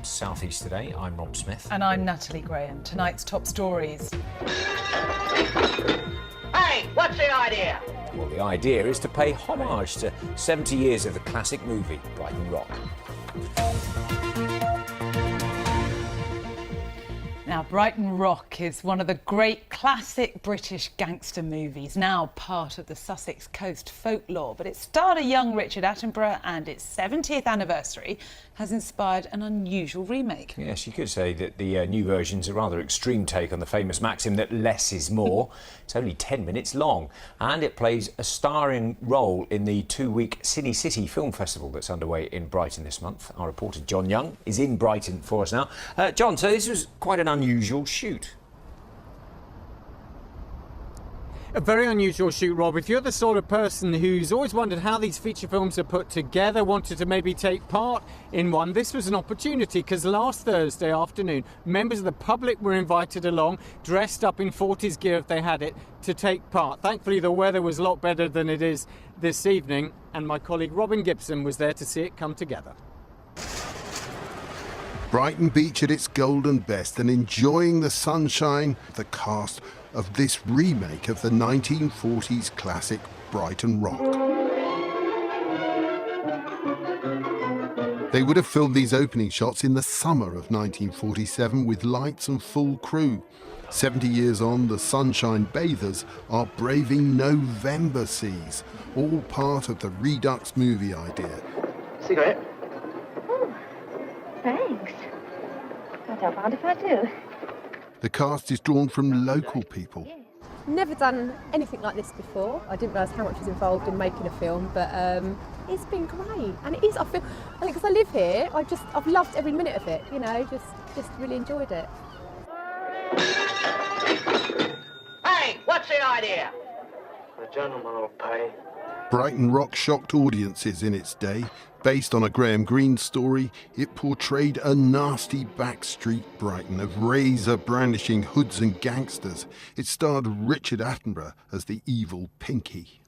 from South East Today. I'm Rob Smith. And I'm Natalie Graham. Tonight's top stories. Hey, what's the idea? Well, the idea is to pay homage to 70 years of the classic movie, Brighton Rock. Now, Brighton Rock is one of the great classic British gangster movies, now part of the Sussex coast folklore. But it starred a young Richard Attenborough, and its 70th anniversary has inspired an unusual remake. Yes, you could say that the new version's a rather extreme take on the famous maxim that less is more. It's only 10 minutes long, and it plays a starring role in the 2-week Cine City Film Festival that's underway in Brighton this month. Our reporter John Young is in Brighton for us now. John, so this was quite an unusual shoot. A very unusual shoot, Rob. If you're the sort of person who's always wondered how these feature films are put together, wanted to maybe take part in one, this was an opportunity, because last Thursday afternoon, members of the public were invited along, dressed up in 40s gear if they had it, to take part. Thankfully, the weather was a lot better than it is this evening, and my colleague Robin Gibson was there to see it come together. Brighton Beach at its golden best and enjoying the sunshine, the cast of this remake of the 1940s classic Brighton Rock. They would have filmed these opening shots in the summer of 1947 with lights and full crew. 70 years on, the Sunshine Bathers are braving November seas, all part of the Redux movie idea. Cigarette? Oh, thanks. I don't mind if I do. The cast is drawn from local people. Never done anything like this before. I didn't realise how much was involved in making a film, but it's been great. And it is, I think, because I live here, I've loved every minute of it, you know, just really enjoyed it. Hey, what's the idea? The gentleman will pay. Brighton Rock shocked audiences in its day. Based on a Graham Greene story, it portrayed a nasty backstreet Brighton of razor-brandishing hoods and gangsters. It starred Richard Attenborough as the evil Pinky.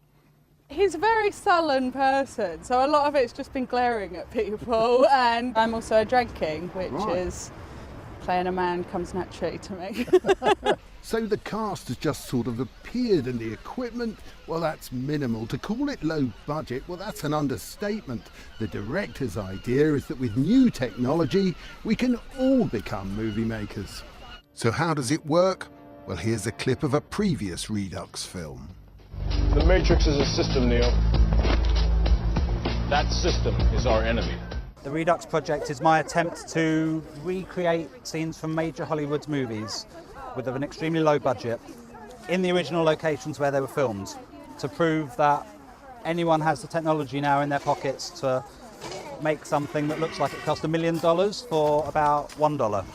He's a very sullen person, so a lot of it's just been glaring at people. And I'm also a drag king, which is playing a man comes naturally to me. So the cast has just sort of appeared, and the equipment, well, that's minimal. To call it low budget, well, that's an understatement. The director's idea is that with new technology, we can all become movie makers. So how does it work? Well, here's a clip of a previous Redux film. The Matrix is a system, Neo. That system is our enemy. The Redux project is my attempt to recreate scenes from major Hollywood movies with an extremely low budget in the original locations where they were filmed, to prove that anyone has the technology now in their pockets to make something that looks like it cost $1 million for about $1.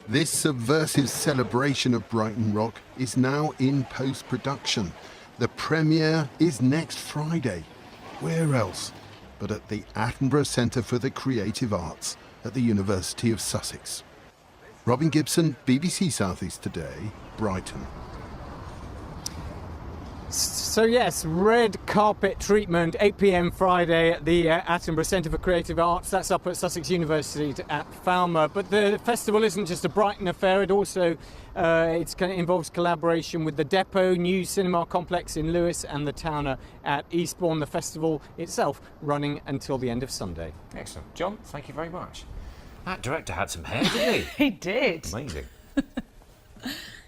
This subversive celebration of Brighton Rock is now in post-production. The premiere is next Friday. Where else but at the Attenborough Centre for the Creative Arts at the University of Sussex. Robin Gibson, BBC South East Today, Brighton. So yes, red carpet treatment, 8 p.m. Friday at the Attenborough Centre for Creative Arts. That's up at Sussex University at Falmer. But the festival isn't just a Brighton affair. It also involves collaboration with the Depot New Cinema Complex in Lewes and the Towner at Eastbourne. The festival itself running until the end of Sunday. Excellent. John, thank you very much. That director had some hair, didn't he? He did. Amazing.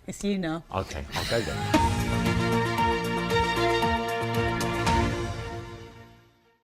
It's you now. OK, I'll go then.